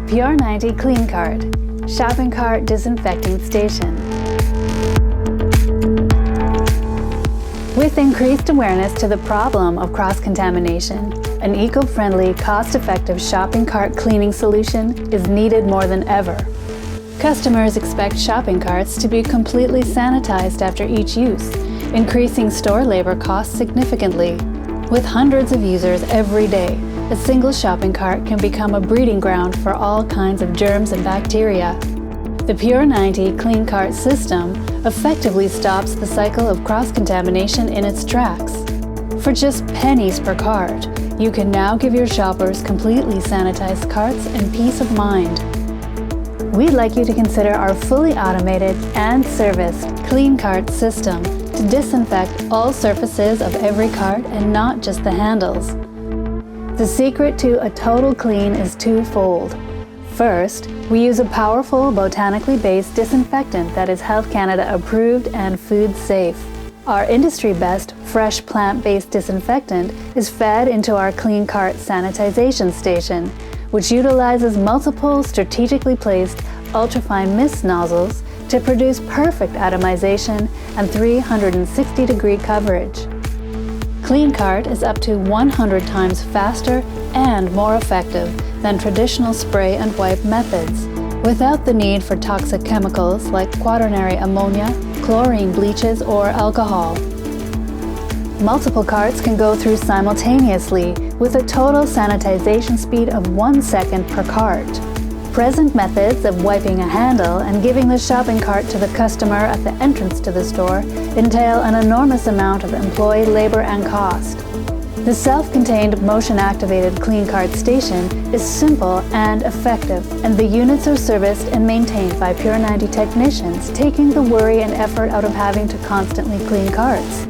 PUR90 CleanCart, shopping cart disinfecting station. With increased awareness to the problem of cross-contamination, an eco-friendly, cost-effective shopping cart cleaning solution is needed more than ever. Customers expect shopping carts to be completely sanitized after each use, increasing store labor costs significantly. With hundreds of users every day, a single shopping cart can become a breeding ground for all kinds of germs and bacteria. The PUR90 CleanCart system effectively stops the cycle of cross-contamination in its tracks. For just pennies per cart, you can now give your shoppers completely sanitized carts and peace of mind. We'd like you to consider our fully automated and serviced CleanCart system to disinfect all surfaces of every cart and not just the handles. The secret to a total clean is twofold. First, we use a powerful botanically based disinfectant that is Health Canada approved and food safe. Our industry-best fresh plant-based disinfectant is fed into our CleanCart sanitization station, which utilizes multiple strategically placed ultrafine mist nozzles to produce perfect atomization and 360-degree coverage. CleanCart is up to 100 times faster and more effective than traditional spray and wipe methods, without the need for toxic chemicals like quaternary ammonia, chlorine, bleaches, or alcohol. Multiple carts can go through simultaneously with a total sanitization speed of 1 second per cart. Present methods of wiping a handle and giving the shopping cart to the customer at the entrance to the store entail an enormous amount of employee labor and cost. The self-contained motion-activated CleanCart station is simple and effective, and the units are serviced and maintained by PUR90 technicians, taking the worry and effort out of having to constantly clean carts.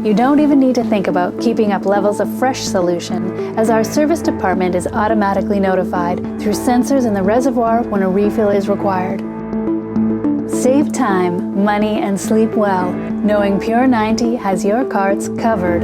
You don't even need to think about keeping up levels of fresh solution, as our service department is automatically notified through sensors in the reservoir when a refill is required. Save time, money, and sleep well, knowing PUR90 has your carts covered.